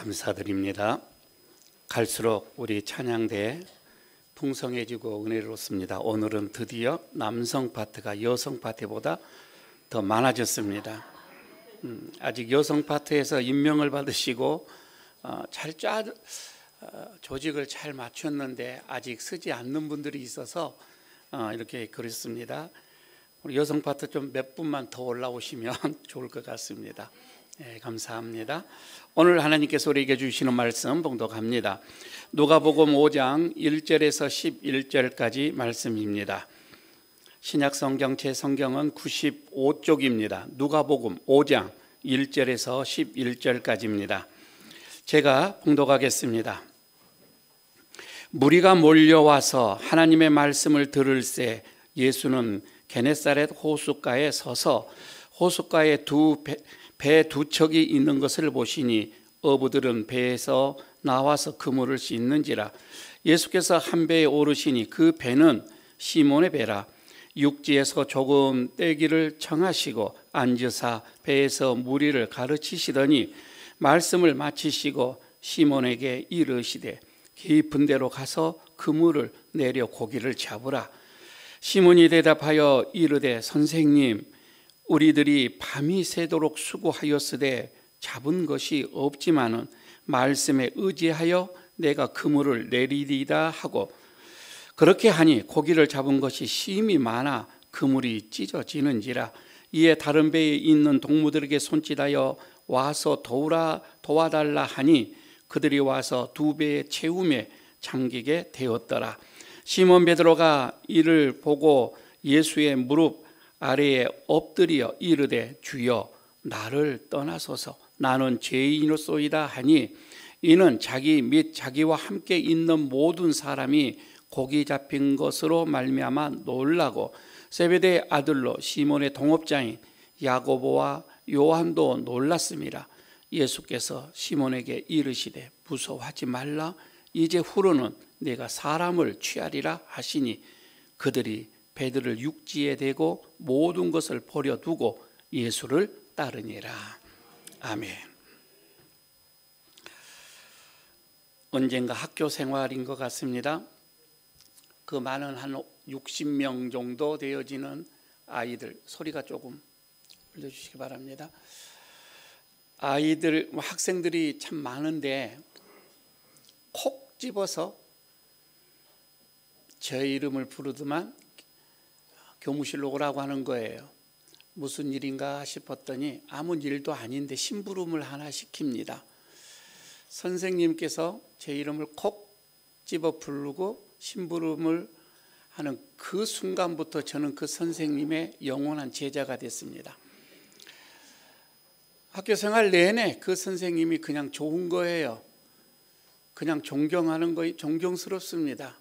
감사드립니다. 갈수록 우리 찬양대 풍성해지고 은혜롭습니다. 오늘은 드디어 남성 파트가 여성 파트보다 더 많아졌습니다. 아직 여성 파트에서 임명을 받으시고 조직을 잘 맞췄는데 아직 쓰지 않는 분들이 있어서 이렇게 그렇습니다. 우리 여성 파트 좀 몇 분만 더 올라오시면 좋을 것 같습니다. 네, 감사합니다. 오늘 하나님께서 우리에게 주시는 말씀 봉독합니다. 누가복음 5장 1절에서 11절까지 말씀입니다. 신약성경 제 성경은 95쪽입니다. 누가복음 5장 1절에서 11절까지입니다. 제가 봉독하겠습니다. 무리가 몰려와서 하나님의 말씀을 들을새 예수는 게네사렛 호숫가에 서서 호숫가에 배 두 척이 있는 것을 보시니 어부들은 배에서 나와서 그물을 씻는지라. 예수께서 한 배에 오르시니 그 배는 시몬의 배라. 육지에서 조금 떼기를 청하시고 앉으사 배에서 무리를 가르치시더니 말씀을 마치시고 시몬에게 이르시되 깊은 데로 가서 그물을 내려 고기를 잡으라. 시몬이 대답하여 이르되 선생님, 우리들이 밤이 새도록 수고하였으되 잡은 것이 없지만은 말씀에 의지하여 내가 그물을 내리리다 하고, 그렇게 하니 고기를 잡은 것이 심히 많아 그물이 찢어지는지라. 이에 다른 배에 있는 동무들에게 손짓하여 와서 도와달라 하니 그들이 와서 두 배의 채움에 잠기게 되었더라. 시몬 베드로가 이를 보고 예수의 무릎 아래에 엎드려 이르되 주여 나를 떠나소서 나는 죄인이로소이다 하니, 이는 자기 및 자기와 함께 있는 모든 사람이 고기 잡힌 것으로 말미암아 놀라고 세베대의 아들로 시몬의 동업자인 야고보와 요한도 놀랐습니다. 예수께서 시몬에게 이르시되 무서워하지 말라. 이제 후로는 내가 사람을 취하리라 하시니 그들이 배들을 육지에 대고 모든 것을 버려두고 예수를 따르니라. 아멘. 언젠가 학교 생활인 것 같습니다. 그 많은 한 60명 정도 되어지는 아이들, 소리가 조금 올려주시기 바랍니다. 아이들, 학생들이 참 많은데 콕 집어서 제 이름을 부르더만 교무실로 오라고 하는 거예요. 무슨 일인가 싶었더니 아무 일도 아닌데 심부름을 하나 시킵니다. 선생님께서 제 이름을 콕 집어 부르고 심부름을 하는 그 순간부터 저는 그 선생님의 영원한 제자가 됐습니다. 학교 생활 내내 그 선생님이 그냥 좋은 거예요. 그냥 존경하는 거, 존경스럽습니다.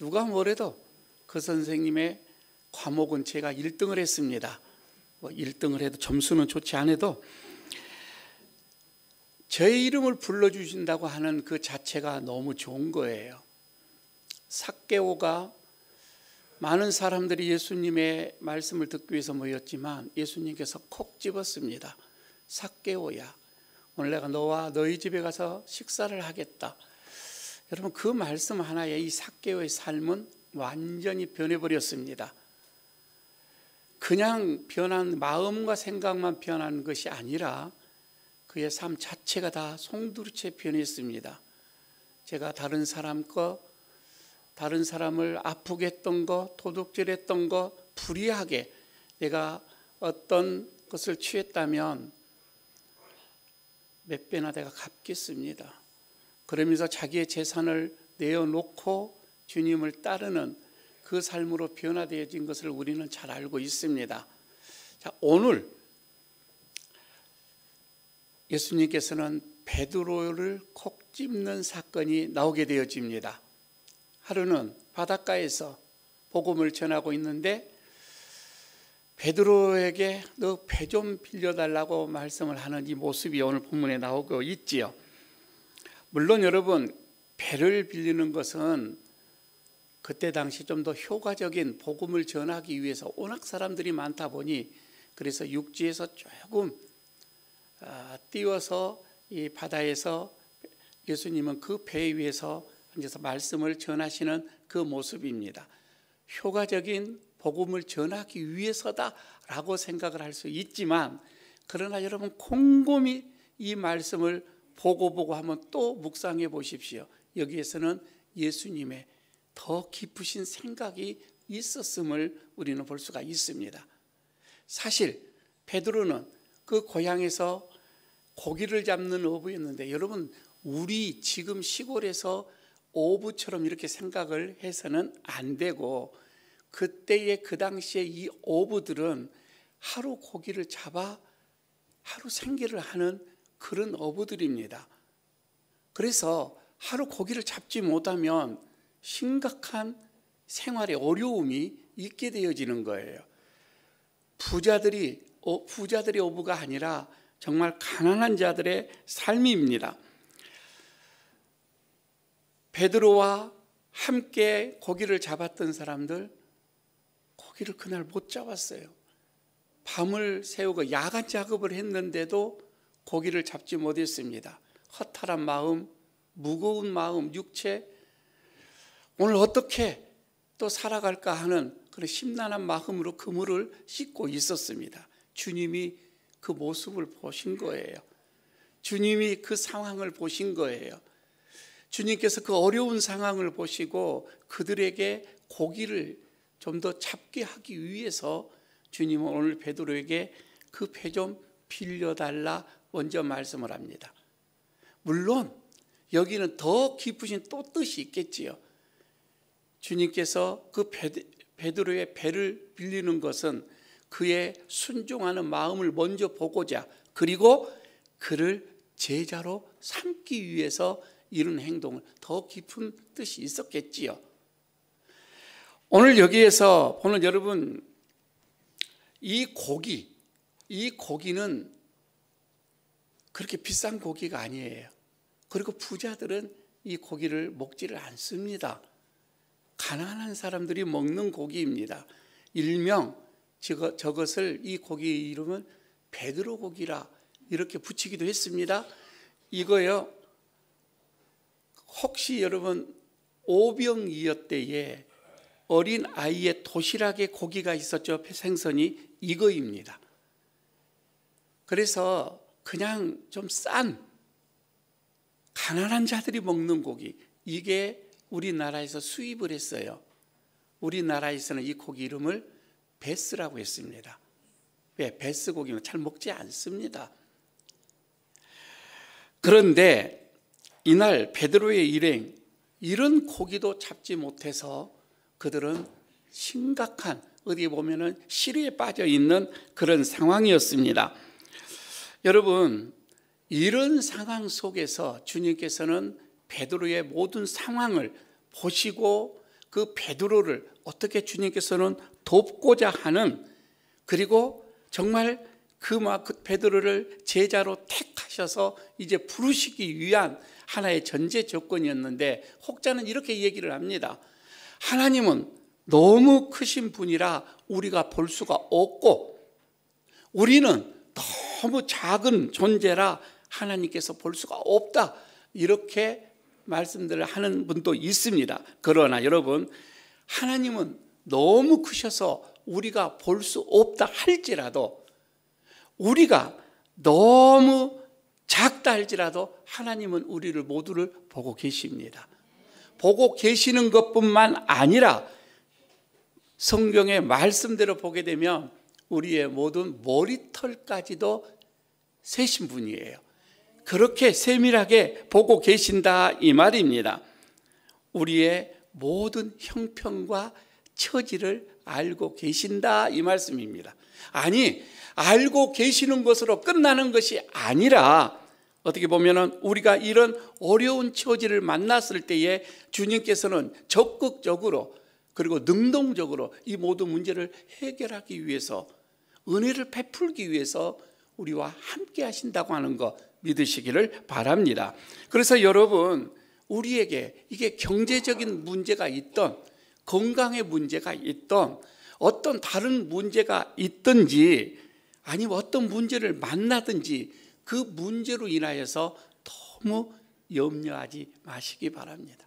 누가 뭐래도 그 선생님의 과목은 제가 1등을 했습니다. 1등을 해도 점수는 좋지 않아도 제 이름을 불러주신다고 하는 그 자체가 너무 좋은 거예요. 삭개오가 많은 사람들이 예수님의 말씀을 듣기 위해서 모였지만 예수님께서 콕 집었습니다. 삭개오야, 오늘 내가 너와 너희 집에 가서 식사를 하겠다. 여러분, 그 말씀 하나에 이 삭개오의 삶은 완전히 변해버렸습니다. 그냥 변한 마음과 생각만 변한 것이 아니라 그의 삶 자체가 다 송두리째 변했습니다. 제가 다른 사람을 아프게 했던 거, 도둑질했던 거, 불의하게 내가 어떤 것을 취했다면 몇 배나 내가 갚겠습니다. 그러면서 자기의 재산을 내어놓고 주님을 따르는 그 삶으로 변화되어진 것을 우리는 잘 알고 있습니다. 자, 오늘 예수님께서는 베드로를 콕 집는 사건이 나오게 되어집니다. 하루는 바닷가에서 복음을 전하고 있는데 베드로에게 너 배 좀 빌려달라고 말씀을 하는 이 모습이 오늘 본문에 나오고 있지요. 물론 여러분, 배를 빌리는 것은 그때 당시 좀 더 효과적인 복음을 전하기 위해서 워낙 사람들이 많다 보니 그래서 육지에서 조금 띄워서 이 바다에서 예수님은 그 배 위에서 앉아서 말씀을 전하시는 그 모습입니다. 효과적인 복음을 전하기 위해서다라고 생각을 할 수 있지만, 그러나 여러분 곰곰이 이 말씀을 보고 한번 또 묵상해 보십시오. 여기에서는 예수님의 더 깊으신 생각이 있었음을 우리는 볼 수가 있습니다. 사실 베드로는 그 고향에서 고기를 잡는 어부였는데, 여러분 우리 지금 시골에서 어부처럼 이렇게 생각을 해서는 안 되고, 그때의 그 당시에 이 어부들은 하루 고기를 잡아 하루 생계를 하는 그런 어부들입니다. 그래서 하루 고기를 잡지 못하면 심각한 생활의 어려움이 있게 되어지는 거예요. 부자들의 어부가 아니라 정말 가난한 자들의 삶입니다. 베드로와 함께 고기를 잡았던 사람들, 고기를 그날 못 잡았어요. 밤을 새우고 야간 작업을 했는데도 고기를 잡지 못했습니다. 허탈한 마음, 무거운 마음, 육체, 오늘 어떻게 또 살아갈까 하는 그런 심란한 마음으로 그물을 씻고 있었습니다. 주님이 그 모습을 보신 거예요. 주님이 그 상황을 보신 거예요. 주님께서 그 어려운 상황을 보시고 그들에게 고기를 좀 더 잡게 하기 위해서 주님은 오늘 베드로에게 그 배 좀 빌려달라 먼저 말씀을 합니다. 물론 여기는 더 깊으신 또 뜻이 있겠지요. 주님께서 그 베드로의 배를 빌리는 것은 그의 순종하는 마음을 먼저 보고자, 그리고 그를 제자로 삼기 위해서 이런 행동을, 더 깊은 뜻이 있었겠지요. 오늘 여기에서 보는 여러분, 이 고기는 그렇게 비싼 고기가 아니에요. 그리고 부자들은 이 고기를 먹지를 않습니다. 가난한 사람들이 먹는 고기입니다. 일명 저것을, 이 고기 이름은 베드로 고기라 이렇게 붙이기도 했습니다. 이거요, 혹시 여러분 오병이어 때에 어린 아이의 도시락에 고기가 있었죠. 생선이 이거입니다. 그래서 그냥 좀 싼 가난한 자들이 먹는 고기, 이게 우리나라에서 수입을 했어요. 우리나라에서는 이 고기 이름을 베스라고 했습니다. 왜? 베스 고기는 잘 먹지 않습니다. 그런데 이날 베드로의 일행, 이런 고기도 잡지 못해서 그들은 심각한, 어디 보면은 시리에 빠져 있는 그런 상황이었습니다. 여러분, 이런 상황 속에서 주님께서는 베드로의 모든 상황을 보시고 그 베드로를 어떻게 주님께서는 돕고자 하는, 그리고 정말 그 베드로를 제자로 택하셔서 이제 부르시기 위한 하나의 전제 조건이었는데, 혹자는 이렇게 얘기를 합니다. 하나님은 너무 크신 분이라 우리가 볼 수가 없고, 우리는 너무 작은 존재라 하나님께서 볼 수가 없다, 이렇게 말씀들을 하는 분도 있습니다. 그러나 여러분, 하나님은 너무 크셔서 우리가 볼 수 없다 할지라도, 우리가 너무 작다 할지라도 하나님은 우리를 모두를 보고 계십니다. 보고 계시는 것뿐만 아니라 성경의 말씀대로 보게 되면 우리의 모든 머리털까지도 세신 분이에요. 그렇게 세밀하게 보고 계신다 이 말입니다. 우리의 모든 형편과 처지를 알고 계신다 이 말씀입니다. 아니, 알고 계시는 것으로 끝나는 것이 아니라, 어떻게 보면 우리가 이런 어려운 처지를 만났을 때에 주님께서는 적극적으로 그리고 능동적으로 이 모든 문제를 해결하기 위해서, 은혜를 베풀기 위해서 우리와 함께 하신다고 하는 것 믿으시기를 바랍니다. 그래서 여러분, 우리에게 이게 경제적인 문제가 있던, 건강의 문제가 있던, 어떤 다른 문제가 있든지, 아니면 어떤 문제를 만나든지 그 문제로 인하여서 너무 염려하지 마시기 바랍니다.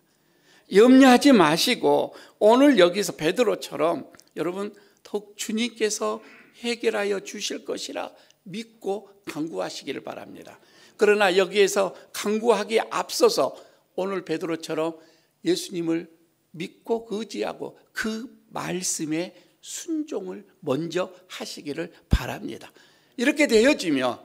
염려하지 마시고 오늘 여기서 베드로처럼 여러분 더욱 주님께서 해결하여 주실 것이라 믿고 간구하시기를 바랍니다. 그러나 여기에서 간구하기에 앞서서 오늘 베드로처럼 예수님을 믿고 의지하고 그 말씀에 순종을 먼저 하시기를 바랍니다. 이렇게 되어지면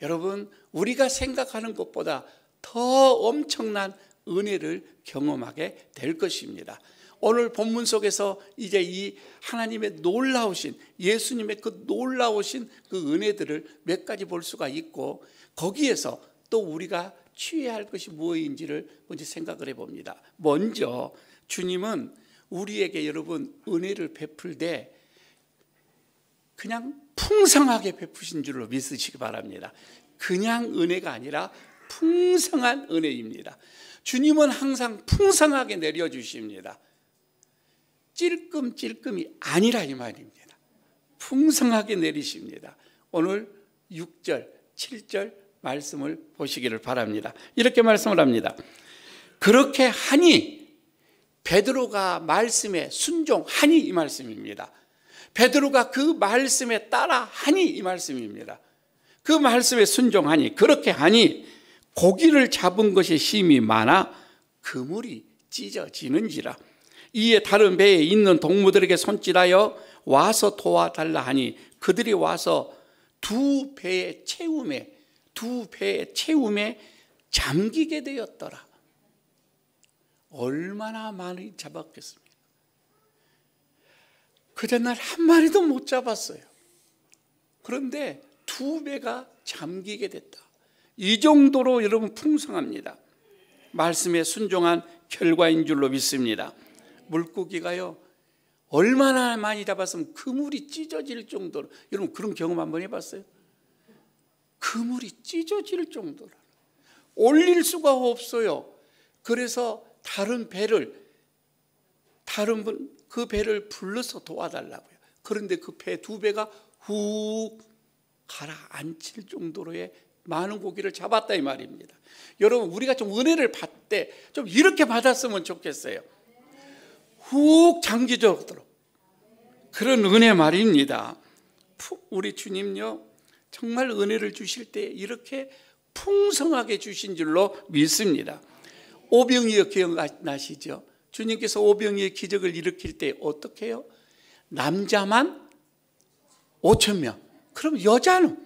여러분 우리가 생각하는 것보다 더 엄청난 은혜를 경험하게 될 것입니다. 오늘 본문 속에서 이제 이 하나님의 놀라우신 예수님의 그 놀라우신 그 은혜들을 몇 가지 볼 수가 있고 거기에서 또 우리가 취해야 할 것이 무엇인지를 먼저 생각을 해봅니다. 먼저 주님은 우리에게 여러분 은혜를 베풀 때 그냥 풍성하게 베푸신 줄로 믿으시기 바랍니다. 그냥 은혜가 아니라 풍성한 은혜입니다. 주님은 항상 풍성하게 내려주십니다. 찔끔찔끔이 아니라 이 말입니다. 풍성하게 내리십니다. 오늘 6절, 7절 말씀을 보시기를 바랍니다. 이렇게 말씀을 합니다. 그렇게 하니 베드로가 말씀에 순종하니 이 말씀입니다. 베드로가 그 말씀에 따라하니 이 말씀입니다. 그 말씀에 순종하니 그렇게 하니 고기를 잡은 것이 심히 많아 그물이 찢어지는지라. 이에 다른 배에 있는 동무들에게 손짓하여 와서 도와달라 하니 그들이 와서 두 배의 채움에 잠기게 되었더라. 얼마나 많이 잡았겠습니까? 그 전날 한 마리도 못 잡았어요. 그런데 두 배가 잠기게 됐다. 이 정도로 여러분 풍성합니다. 말씀에 순종한 결과인 줄로 믿습니다. 물고기가요 얼마나 많이 잡았으면 그물이 찢어질 정도로, 여러분 그런 경험 한번 해봤어요? 그물이 찢어질 정도로 올릴 수가 없어요. 그래서 다른 분 그 배를 불러서 도와달라고요. 그런데 그 배 두 배가 훅 가라앉힐 정도로의 많은 고기를 잡았다 이 말입니다. 여러분 우리가 좀 은혜를 받을 때 좀 이렇게 받았으면 좋겠어요. 훅 잠기도록 그런 은혜 말입니다. 우리 주님요 정말 은혜를 주실 때 이렇게 풍성하게 주신 줄로 믿습니다. 오병이어 기억나시죠? 주님께서 오병이의 기적을 일으킬 때 어떻게 해요? 남자만 5,000명. 그럼 여자는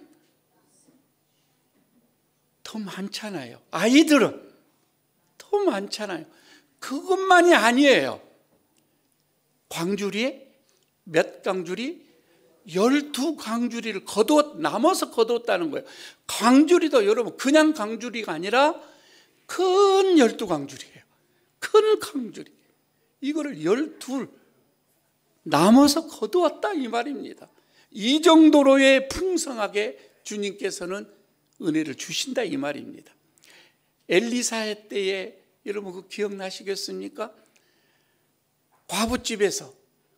더 많잖아요. 아이들은 더 많잖아요. 그것만이 아니에요. 광주리에 몇 광주리? 12광주리를 남아서 거두었다는 거예요. 광주리도 여러분 그냥 광주리가 아니라 큰 12광주리예요. 큰 광주리. 이거를 12 남아서 거두었다 이 말입니다. 이 정도로의 풍성하게 주님께서는 은혜를 주신다 이 말입니다. 엘리사의 때에 여러분 그 기억나시겠습니까? 과부집에서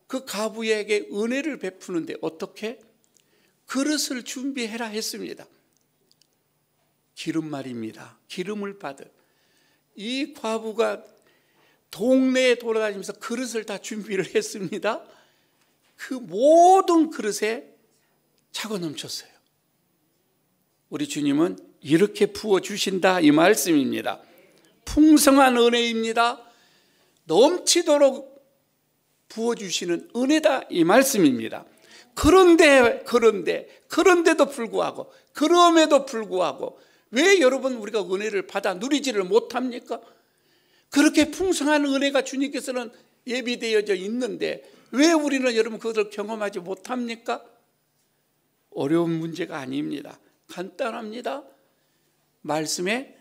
그 과부에게 은혜를 베푸는데 어떻게? 그릇을 준비해라 했습니다. 기름 말입니다. 기름을 받은 이 과부가 동네에 돌아다니면서 그릇을 다 준비를 했습니다. 그 모든 그릇에 차고 넘쳤어요. 우리 주님은 이렇게 부어주신다 이 말씀입니다. 풍성한 은혜입니다. 넘치도록 부어주시는 은혜다 이 말씀입니다. 그런데도 불구하고 그럼에도 불구하고 왜 여러분 우리가 은혜를 받아 누리지를 못합니까? 그렇게 풍성한 은혜가 주님께서는 예비되어져 있는데 왜 우리는 여러분 그것을 경험하지 못합니까? 어려운 문제가 아닙니다. 간단합니다. 말씀에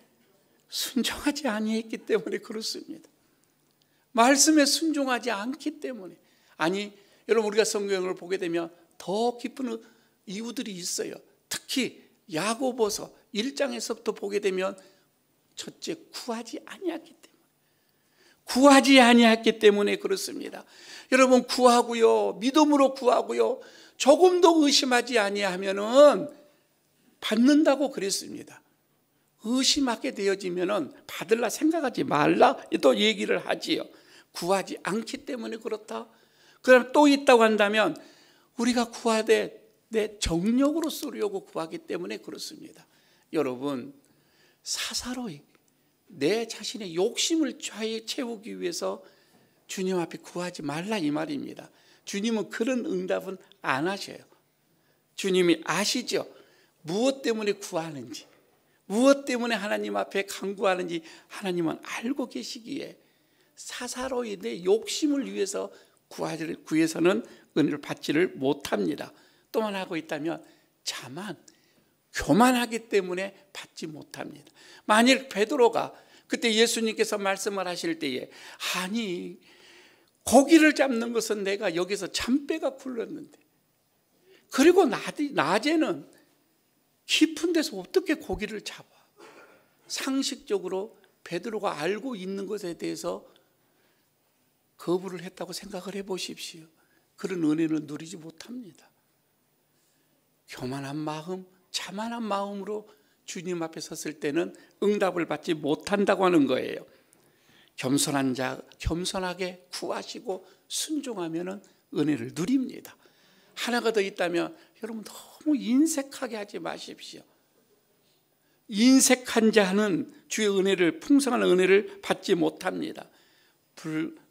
순종하지 아니했기 때문에 그렇습니다. 말씀에 순종하지 않기 때문에. 아니 여러분 우리가 성경을 보게 되면 더 깊은 이유들이 있어요. 특히 야고보서 1장에서부터 보게 되면 첫째 구하지 아니했기 때문에 그렇습니다. 여러분 구하고요 믿음으로 구하고요 조금도 의심하지 아니하면은 받는다고 그랬습니다. 의심하게 되어지면은 받을라 생각하지 말라 또 얘기를 하지요. 구하지 않기 때문에 그렇다. 그다음 또 있다고 한다면 우리가 구하되 내 정력으로 쓰려고 구하기 때문에 그렇습니다. 여러분, 사사로이 내 자신의 욕심을 채우기 위해서 주님 앞에 구하지 말라 이 말입니다. 주님은 그런 응답은 안 하셔요. 주님이 아시죠? 무엇 때문에 구하는지, 무엇 때문에 하나님 앞에 간구하는지 하나님은 알고 계시기에 사사로이 내 욕심을 위해서 구해서는 은혜를 받지를 못합니다. 또한 하고 있다면 자만, 교만하기 때문에 받지 못합니다. 만일 베드로가 그때 예수님께서 말씀을 하실 때에 아니 고기를 잡는 것은 내가 여기서 잔배가 굴렀는데 그리고 낮에는 깊은 데서 어떻게 고기를 잡아? 상식적으로 베드로가 알고 있는 것에 대해서 거부를 했다고 생각을 해보십시오. 그런 은혜는 누리지 못합니다. 교만한 마음, 자만한 마음으로 주님 앞에 섰을 때는 응답을 받지 못한다고 하는 거예요. 겸손한 자, 겸손하게 구하시고 순종하면 은혜를 누립니다. 하나가 더 있다면 여러분 너무 인색하게 하지 마십시오. 인색한 자는 주의 은혜를, 풍성한 은혜를 받지 못합니다.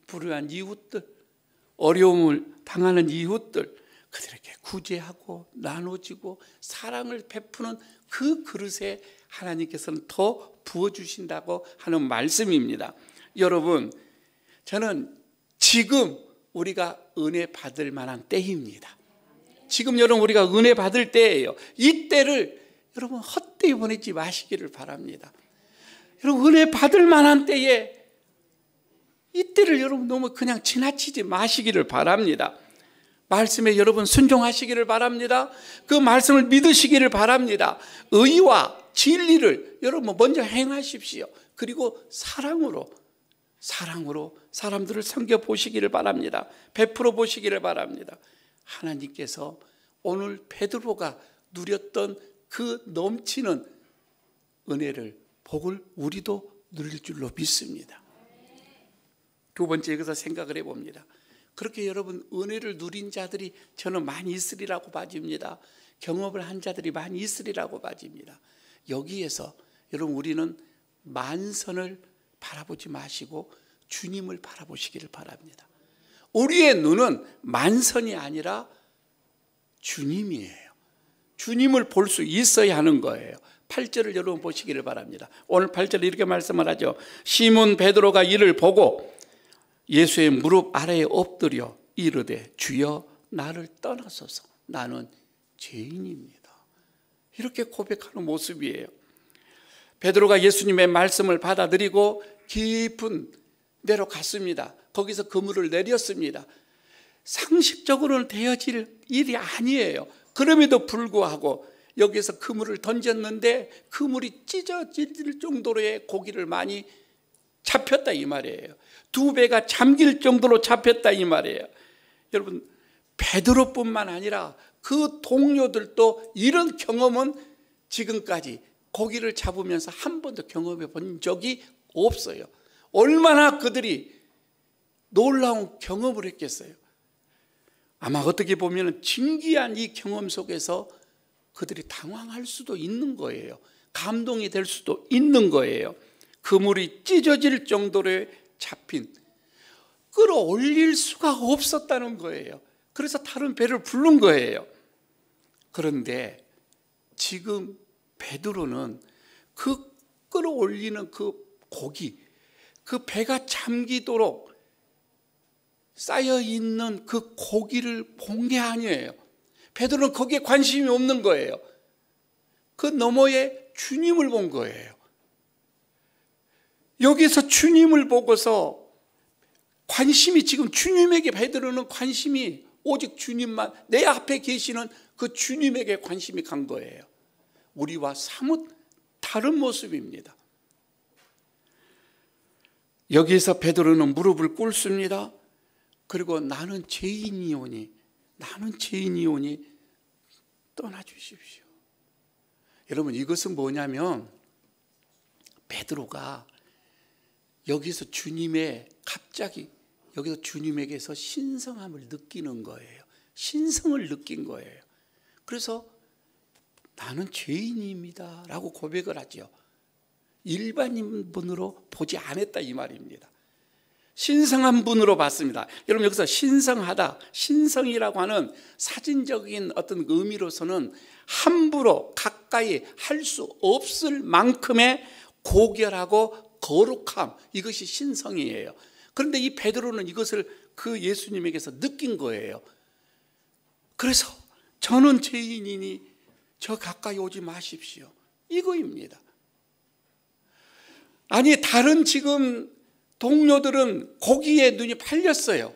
불우한 이웃들, 어려움을 당하는 이웃들, 그들에게 구제하고 나눠주고 사랑을 베푸는 그 그릇에 하나님께서는 더 부어주신다고 하는 말씀입니다. 여러분, 저는 지금 우리가 은혜 받을 만한 때입니다. 지금 여러분 우리가 은혜 받을 때예요. 이 때를 여러분 헛되이 보내지 마시기를 바랍니다. 여러분 은혜 받을 만한 때에 이 때를 여러분 너무 그냥 지나치지 마시기를 바랍니다. 말씀에 여러분 순종하시기를 바랍니다. 그 말씀을 믿으시기를 바랍니다. 의와 진리를 여러분 먼저 행하십시오. 그리고 사랑으로 사람들을 섬겨보시기를 바랍니다. 베풀어 보시기를 바랍니다. 하나님께서 오늘 베드로가 누렸던 그 넘치는 은혜를, 복을 우리도 누릴 줄로 믿습니다. 두 번째, 여기서 생각을 해봅니다. 그렇게 여러분 은혜를 누린 자들이 저는 많이 있으리라고 봐집니다. 경험을 한 자들이 많이 있으리라고 봐집니다. 여기에서 여러분 우리는 만선을 바라보지 마시고 주님을 바라보시기를 바랍니다. 우리의 눈은 만선이 아니라 주님이에요. 주님을 볼 수 있어야 하는 거예요. 8절을 여러분 보시기를 바랍니다. 오늘 8절에 이렇게 말씀을 하죠. 시몬 베드로가 이를 보고 예수의 무릎 아래에 엎드려 이르되 주여 나를 떠나소서 나는 죄인입니다. 이렇게 고백하는 모습이에요. 베드로가 예수님의 말씀을 받아들이고 깊은 데로 갔습니다. 거기서 그물을 내렸습니다. 상식적으로는 되어질 일이 아니에요. 그럼에도 불구하고 여기서 그물을 던졌는데 그물이 찢어질 정도로의 고기를 많이 잡혔다 이 말이에요. 두 배가 잠길 정도로 잡혔다 이 말이에요. 여러분 베드로뿐만 아니라 그 동료들도 이런 경험은 지금까지 고기를 잡으면서 한 번도 경험해 본 적이 없어요. 얼마나 그들이 놀라운 경험을 했겠어요. 아마 어떻게 보면 진기한 이 경험 속에서 그들이 당황할 수도 있는 거예요. 감동이 될 수도 있는 거예요. 그물이 찢어질 정도로 잡힌, 끌어올릴 수가 없었다는 거예요. 그래서 다른 배를 부른 거예요. 그런데 지금 베드로는 그 끌어올리는 그 고기, 그 배가 잠기도록 쌓여있는 그 고기를 본 게 아니에요. 베드로는 거기에 관심이 없는 거예요. 그 너머에 주님을 본 거예요. 여기서 주님을 보고서 관심이 지금 주님에게, 베드로는 관심이 오직 주님만, 내 앞에 계시는 그 주님에게 관심이 간 거예요. 우리와 사뭇 다른 모습입니다. 여기서 베드로는 무릎을 꿇습니다. 그리고 나는 죄인이오니 떠나주십시오. 여러분 이것은 뭐냐면 베드로가 여기서 주님의 갑자기 여기서 주님에게서 신성함을 느끼는 거예요. 신성을 느낀 거예요. 그래서 나는 죄인입니다 라고 고백을 하죠. 일반인 분으로 보지 않았다 이 말입니다. 신성한 분으로 봤습니다. 여러분 여기서 신성하다, 신성이라고 하는 사진적인 어떤 의미로서는 함부로 가까이 할 수 없을 만큼의 고결하고 거룩함, 이것이 신성이에요. 그런데 이 베드로는 이것을 그 예수님에게서 느낀 거예요. 그래서 저는 죄인이니 저 가까이 오지 마십시오, 이거입니다. 아니 다른 지금 동료들은 고기에 눈이 팔렸어요.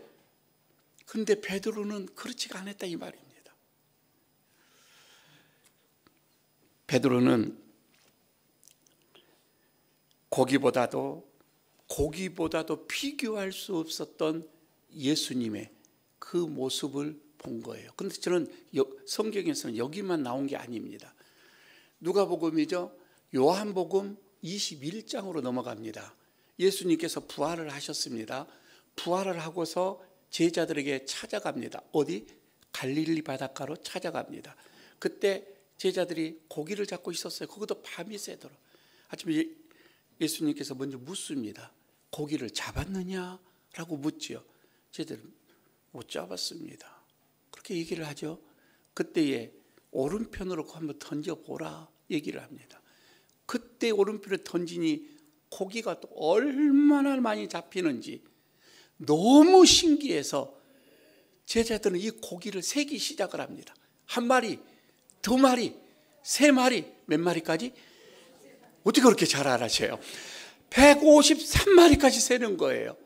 그런데 베드로는 그렇지가 않았다 이 말입니다. 베드로는 고기보다도 비교할 수 없었던 예수님의 그 모습을 본 거예요. 그런데 저는 성경에서는 여기만 나온 게 아닙니다. 누가복음이죠. 요한복음 21장으로 넘어갑니다. 예수님께서 부활을 하셨습니다. 부활을 하고서 제자들에게 찾아갑니다. 어디? 갈릴리 바닷가로 찾아갑니다. 그때 제자들이 고기를 잡고 있었어요. 거기도 밤이 새도록. 아침에 예수님께서 먼저 묻습니다. 고기를 잡았느냐라고 묻지요. 제자들은 못 잡았습니다. 그렇게 얘기를 하죠. 그때에 오른편으로 한번 던져보라 얘기를 합니다. 그때 오른편에 던지니 고기가 또 얼마나 많이 잡히는지 너무 신기해서 제자들은 이 고기를 세기 시작을 합니다. 한 마리, 두 마리, 세 마리, 몇 마리까지? 어떻게 그렇게 잘 알아셔요? 153마리까지 세는 거예요.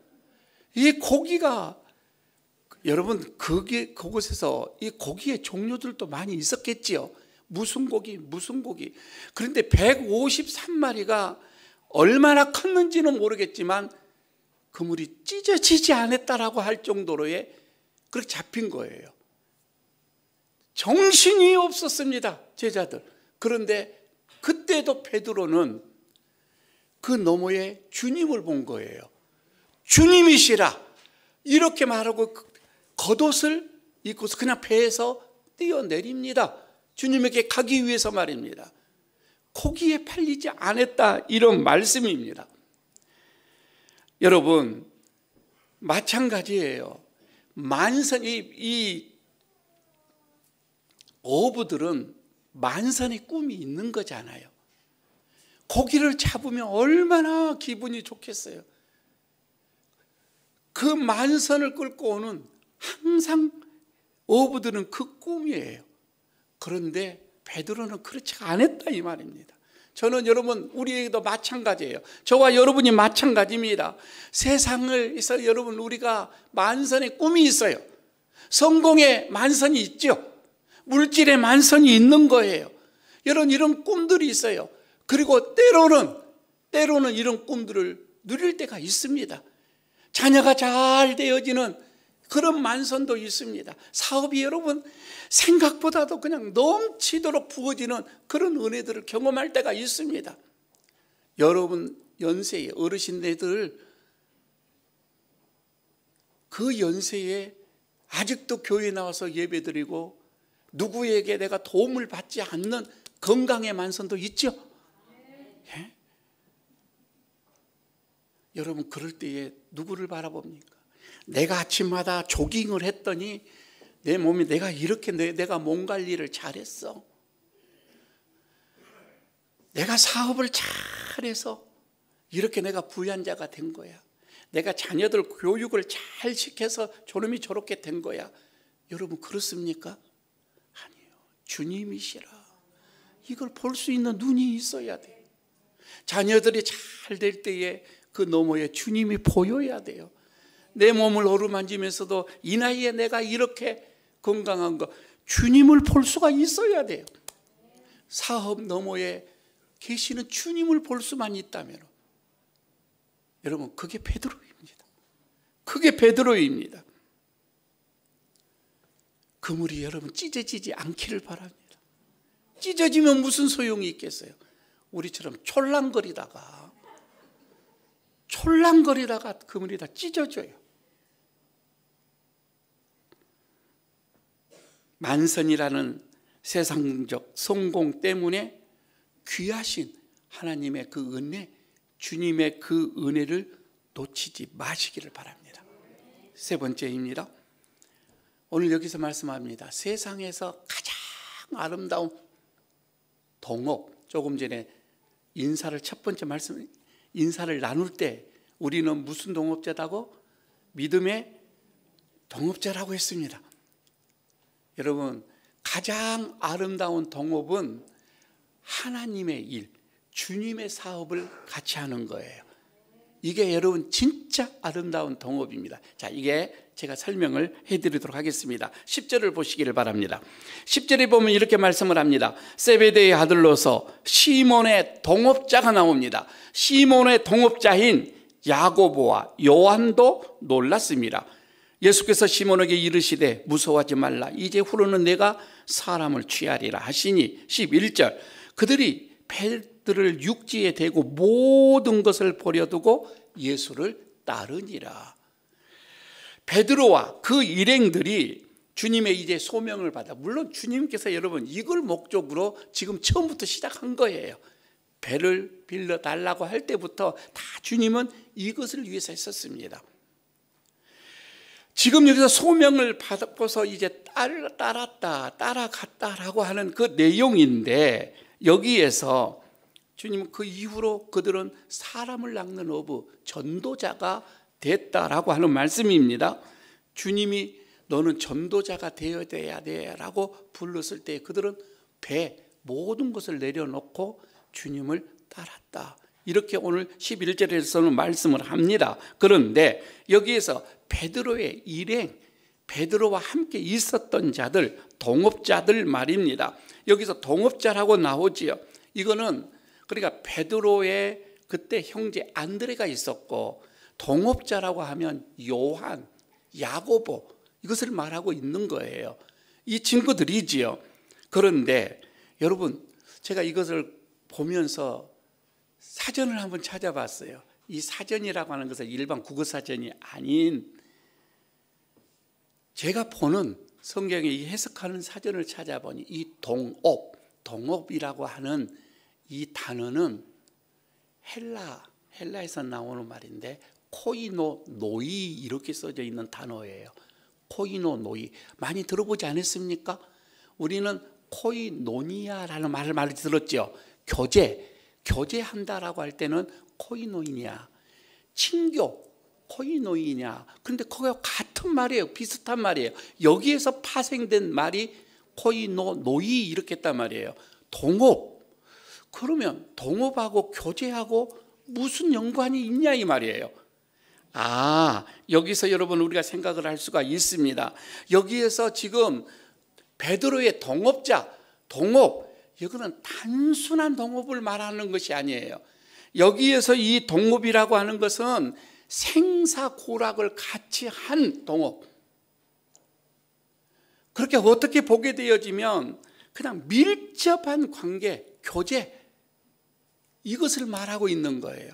이 고기가 여러분 그곳에서 이 고기의 종류들도 많이 있었겠지요. 무슨 고기. 그런데 153마리가 얼마나 컸는지는 모르겠지만 그물이 찢어지지 않았다라고 할 정도로의 그렇게 잡힌 거예요. 정신이 없었습니다, 제자들. 그런데 그때도 베드로는 그 너머에 주님을 본 거예요. 주님이시라 이렇게 말하고 겉옷을 입고서 그냥 배에서 뛰어내립니다. 주님에게 가기 위해서 말입니다. 고기에 팔리지 않았다 이런 말씀입니다. 여러분 마찬가지예요. 이 어부들은 만선의 꿈이 있는 거잖아요. 고기를 잡으면 얼마나 기분이 좋겠어요. 그 만선을 끌고 오는 항상 어부들은 그 꿈이에요. 그런데 베드로는 그렇지 않았다 이 말입니다. 저는 여러분 우리에게도 마찬가지예요. 저와 여러분이 마찬가지입니다. 세상에서 여러분 우리가 만선의 꿈이 있어요. 성공의 만선이 있죠. 물질의 만선이 있는 거예요. 이런 꿈들이 있어요. 그리고 때로는 이런 꿈들을 누릴 때가 있습니다. 자녀가 잘 되어지는 그런 만선도 있습니다. 사업이 여러분 생각보다도 그냥 넘치도록 부어지는 그런 은혜들을 경험할 때가 있습니다. 여러분 연세의 어르신들 그 연세에 아직도 교회에 나와서 예배드리고 누구에게 내가 도움을 받지 않는 건강의 만선도 있죠. 예? 여러분 그럴 때에 누구를 바라봅니까? 내가 아침마다 조깅을 했더니 내 몸이 내가 이렇게 내가 몸 관리를 잘했어. 내가 사업을 잘해서 이렇게 내가 부유한 자가 된 거야. 내가 자녀들 교육을 잘 시켜서 저놈이 저렇게 된 거야. 여러분 그렇습니까? 아니요. 주님이시라. 이걸 볼 수 있는 눈이 있어야 돼요. 자녀들이 잘 될 때에 그 너머에 주님이 보여야 돼요. 내 몸을 어루만지면서도 이 나이에 내가 이렇게 건강한 거 주님을 볼 수가 있어야 돼요. 사업 너머에 계시는 주님을 볼 수만 있다면 여러분 그게 베드로입니다. 그게 베드로입니다. 그물이 여러분 찢어지지 않기를 바랍니다. 찢어지면 무슨 소용이 있겠어요? 우리처럼 촐랑거리다가 촐랑거리다가 그물이 다 찢어져요. 만선이라는 세상적 성공 때문에 귀하신 하나님의 그 은혜, 주님의 그 은혜를 놓치지 마시기를 바랍니다. 세 번째입니다. 오늘 여기서 말씀합니다. 세상에서 가장 아름다운 동업, 조금 전에 첫 번째 말씀, 인사를 나눌 때 우리는 무슨 동업자라고? 믿음의 동업자라고 했습니다. 여러분, 가장 아름다운 동업은 하나님의 일, 주님의 사업을 같이 하는 거예요. 이게 여러분 진짜 아름다운 동업입니다. 자, 이게 제가 설명을 해드리도록 하겠습니다. 10절을 보시기를 바랍니다. 10절에 보면 이렇게 말씀을 합니다. 세베대의 아들로서 시몬의 동업자가 나옵니다. 시몬의 동업자인 야고보와 요한도 놀랐습니다. 예수께서 시몬에게 이르시되 무서워하지 말라. 이제 후로는 내가 사람을 취하리라 하시니 11절 그들이 배들을 육지에 대고 모든 것을 버려두고 예수를 따르니라. 베드로와 그 일행들이 주님의 이제 소명을 받아, 물론 주님께서 여러분 이걸 목적으로 지금 처음부터 시작한 거예요. 배를 빌려달라고 할 때부터 다 주님은 이것을 위해서 했었습니다. 지금 여기서 소명을 받고서 이제 따라갔다라고 하는 그 내용인데, 여기에서 주님은 그 이후로 그들은 사람을 낚는 어부, 전도자가 됐다라고 하는 말씀입니다. 주님이 너는 전도자가 되어야 돼 라고 불렀을 때 그들은 배 모든 것을 내려놓고 주님을 따랐다. 이렇게 오늘 11절에서는 말씀을 합니다. 그런데 여기에서 베드로의 일행, 베드로와 함께 있었던 자들, 동업자들 말입니다. 여기서 동업자라고 나오지요. 이거는 그러니까 베드로의 그때 형제 안드레가 있었고, 동업자라고 하면 요한, 야고보, 이것을 말하고 있는 거예요. 이 친구들이지요. 그런데 여러분, 제가 이것을 보면서 사전을 한번 찾아봤어요. 이 사전이라고 하는 것은 일반 국어사전이 아닌, 제가 보는 성경에 이 해석하는 사전을 찾아보니 이 동업이라고 하는 이 단어는 헬라에서 나오는 말인데 코이노노이 이렇게 써져 있는 단어예요. 코이노노이 많이 들어보지 않았습니까? 우리는 코이노니아라는 말을 많이 들었죠. 교제한다라고 할 때는 코이노이냐, 친교, 코이노이냐. 그런데 그거 같은 말이에요. 비슷한 말이에요. 여기에서 파생된 말이 코이노노이 이렇게 했단 말이에요. 동업. 그러면 동업하고 교제하고 무슨 연관이 있냐 이 말이에요. 여기서 여러분 우리가 생각을 할 수가 있습니다. 여기에서 지금 베드로의 동업, 이거는 단순한 동업을 말하는 것이 아니에요. 여기에서 이 동업이라고 하는 것은 생사고락을 같이 한 동업. 그렇게 어떻게 보게 되어지면 그냥 밀접한 관계, 교제, 이것을 말하고 있는 거예요.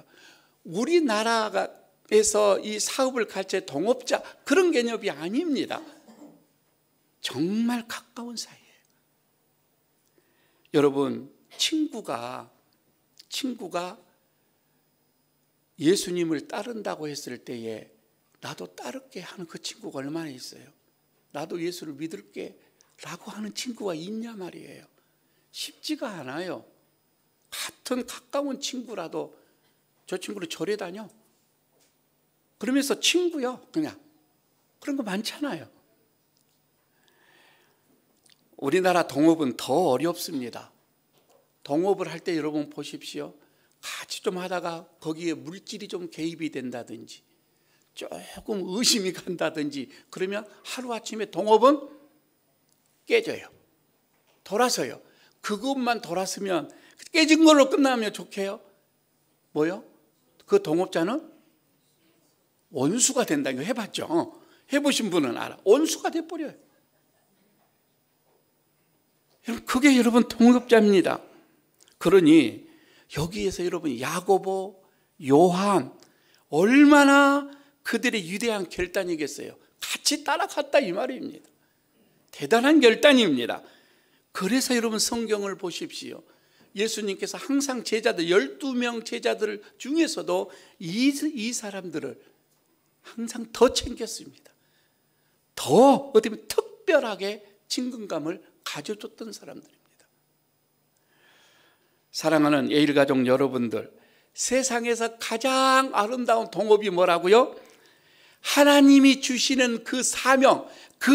우리나라에서 이 사업을 같이 동업자, 그런 개념이 아닙니다. 정말 가까운 사이예요. 여러분, 친구가 예수님을 따른다고 했을 때에 나도 따를게 하는 그 친구가 얼마나 있어요? 나도 예수를 믿을게 라고 하는 친구가 있냐 말이에요. 쉽지가 않아요. 같은 가까운 친구라도 저 친구를 절에 다녀, 그러면서 친구요 그냥, 그런 거 많잖아요. 우리나라 동업은 더 어렵습니다. 동업을 할 때 여러분 보십시오. 같이 좀 하다가 거기에 물질이 좀 개입이 된다든지 조금 의심이 간다든지 그러면 하루아침에 동업은 깨져요. 돌아서요. 그것만 돌았으면, 깨진 걸로 끝나면 좋게요. 뭐요? 그 동업자는 원수가 된다. 이거 해봤죠? 해보신 분은 알아. 원수가 돼버려요. 여러분, 그게 여러분 동업자입니다. 그러니 여기에서 여러분 야고보, 요한 얼마나 그들의 위대한 결단이겠어요. 같이 따라갔다 이 말입니다. 대단한 결단입니다. 그래서 여러분 성경을 보십시오. 예수님께서 항상 제자들 12명 제자들 중에서도 이 사람들을 항상 더 챙겼습니다. 더 어떻게 보면 특별하게 친근감을 가져줬던 사람들입니다. 사랑하는 예일가족 여러분들, 세상에서 가장 아름다운 동업이 뭐라고요? 하나님이 주시는 그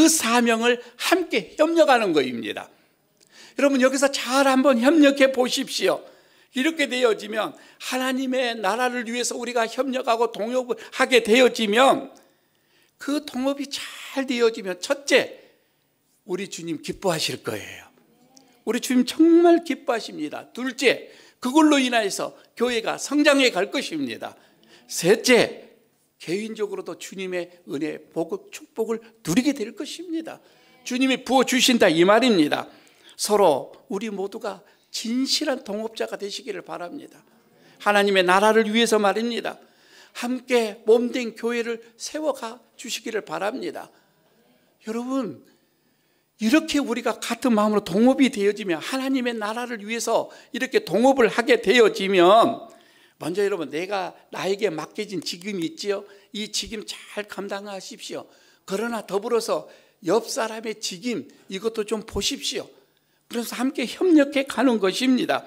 사명을 함께 협력하는 것입니다. 여러분 여기서 잘 한번 협력해 보십시오. 이렇게 되어지면 하나님의 나라를 위해서 우리가 협력하고 동업을 하게 되어지면 그 동업이 잘 되어지면 첫째, 우리 주님 기뻐하실 거예요. 우리 주님 정말 기뻐하십니다. 둘째, 그걸로 인하여서 교회가 성장해 갈 것입니다. 셋째, 개인적으로도 주님의 은혜, 복을, 축복을 누리게 될 것입니다. 주님이 부어주신다 이 말입니다. 서로 우리 모두가 진실한 동업자가 되시기를 바랍니다. 하나님의 나라를 위해서 말입니다. 함께 몸된 교회를 세워가 주시기를 바랍니다. 여러분, 이렇게 우리가 같은 마음으로 동업이 되어지면, 하나님의 나라를 위해서 이렇게 동업을 하게 되어지면, 먼저 여러분, 나에게 맡겨진 직임이 있지요. 이 직임 잘 감당하십시오. 그러나 더불어서 옆 사람의 직임, 이것도 좀 보십시오. 그래서 함께 협력해 가는 것입니다.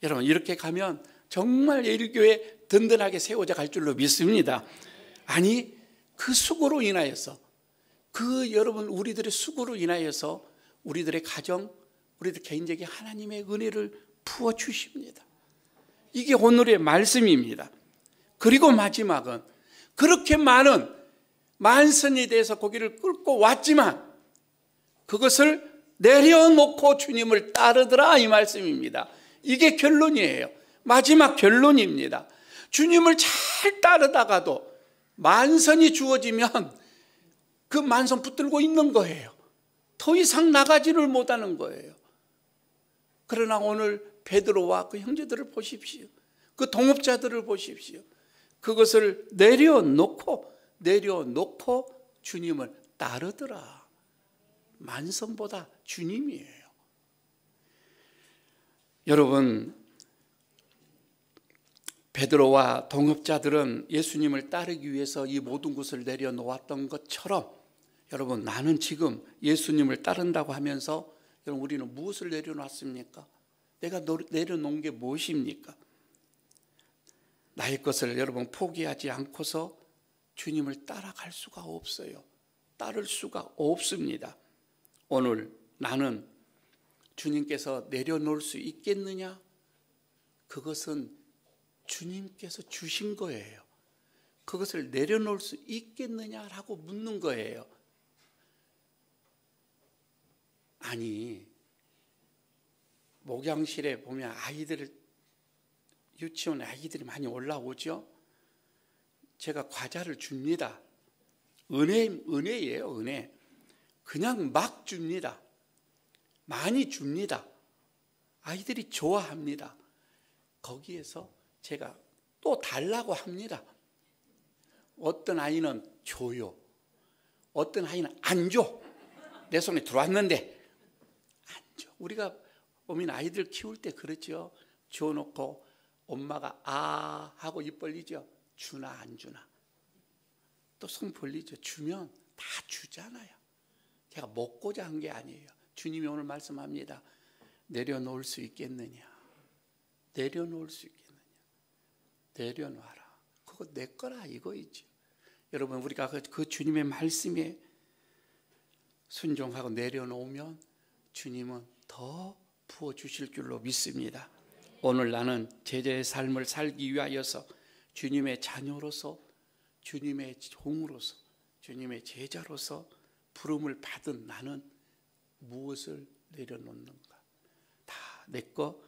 여러분, 이렇게 가면 정말 예일교회 든든하게 세워져 갈 줄로 믿습니다. 아니, 그 수고로 인하여서, 여러분 우리들의 수고로 인하여서 우리들의 가정, 우리들 개인적인 하나님의 은혜를 부어주십니다. 이게 오늘의 말씀입니다. 그리고 마지막은, 그렇게 많은 만선에 대해서 고기를 끌고 왔지만 그것을 내려놓고 주님을 따르더라 이 말씀입니다. 이게 결론이에요. 마지막 결론입니다. 주님을 잘 따르다가도 만선이 주어지면 그 만선 붙들고 있는 거예요. 더 이상 나가지를 못하는 거예요. 그러나 오늘 베드로와 그 형제들을 보십시오. 그 동업자들을 보십시오. 그것을 내려놓고 주님을 따르더라. 만선보다 주님이에요. 여러분, 베드로와 동업자들은 예수님을 따르기 위해서 이 모든 것을 내려놓았던 것처럼, 여러분, 나는 지금 예수님을 따른다고 하면서 여러분, 우리는 무엇을 내려놨습니까? 내가 내려놓은 게 무엇입니까? 나의 것을 여러분 포기하지 않고서 주님을 따라갈 수가 없어요. 따를 수가 없습니다. 오늘 나는 주님께서 내려놓을 수 있겠느냐? 그것은 주님께서 주신 거예요. 그것을 내려놓을 수 있겠느냐라고 묻는 거예요. 아니, 목양실에 보면 유치원 아이들이 많이 올라오죠. 제가 과자를 줍니다. 은혜예요, 은혜. 그냥 막 줍니다. 많이 줍니다. 아이들이 좋아합니다. 거기에서 제가 또 달라고 합니다. 어떤 아이는 줘요. 어떤 아이는 안 줘. 내 손에 들어왔는데 안 줘. 우리가 보면 아이들 키울 때 그렇죠. 줘놓고 엄마가 아 하고 입 벌리죠. 주나 안 주나. 또 손 벌리죠. 주면 다 주잖아요. 제가 먹고자 한 게 아니에요. 주님이 오늘 말씀합니다. 내려놓을 수 있겠느냐. 내려놓을 수 있겠느냐. 내려놔라. 그거 내 거라 이거이지. 여러분, 우리가 그 주님의 말씀에 순종하고 내려놓으면 주님은 더 부어주실 줄로 믿습니다. 오늘 나는 제자의 삶을 살기 위하여서 주님의 자녀로서, 주님의 종으로서, 주님의 제자로서 부름을 받은 나는 무엇을 내려놓는가? 다 내 거.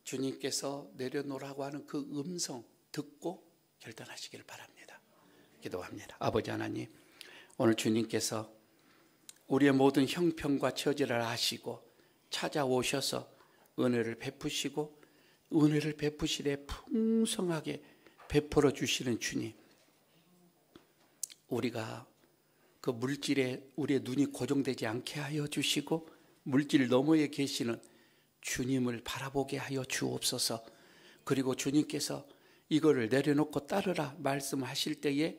주님께서 내려놓으라고 하는 그 음성 듣고 결단하시길 바랍니다. 기도합니다. 아버지 하나님, 오늘 주님께서 우리의 모든 형편과 처지를 아시고 찾아오셔서 은혜를 베푸시고 은혜를 베푸시되 풍성하게 베풀어 주시는 주님, 우리가 그 물질에 우리의 눈이 고정되지 않게 하여 주시고 물질 너머에 계시는 주님을 바라보게 하여 주옵소서. 그리고 주님께서 이거를 내려놓고 따르라 말씀하실 때에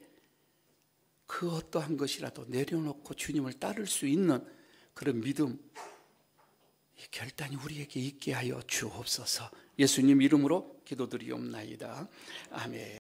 그 어떠한 것이라도 내려놓고 주님을 따를 수 있는 그런 믿음, 결단이 우리에게 있게 하여 주옵소서. 예수님 이름으로 기도드리옵나이다. 아멘.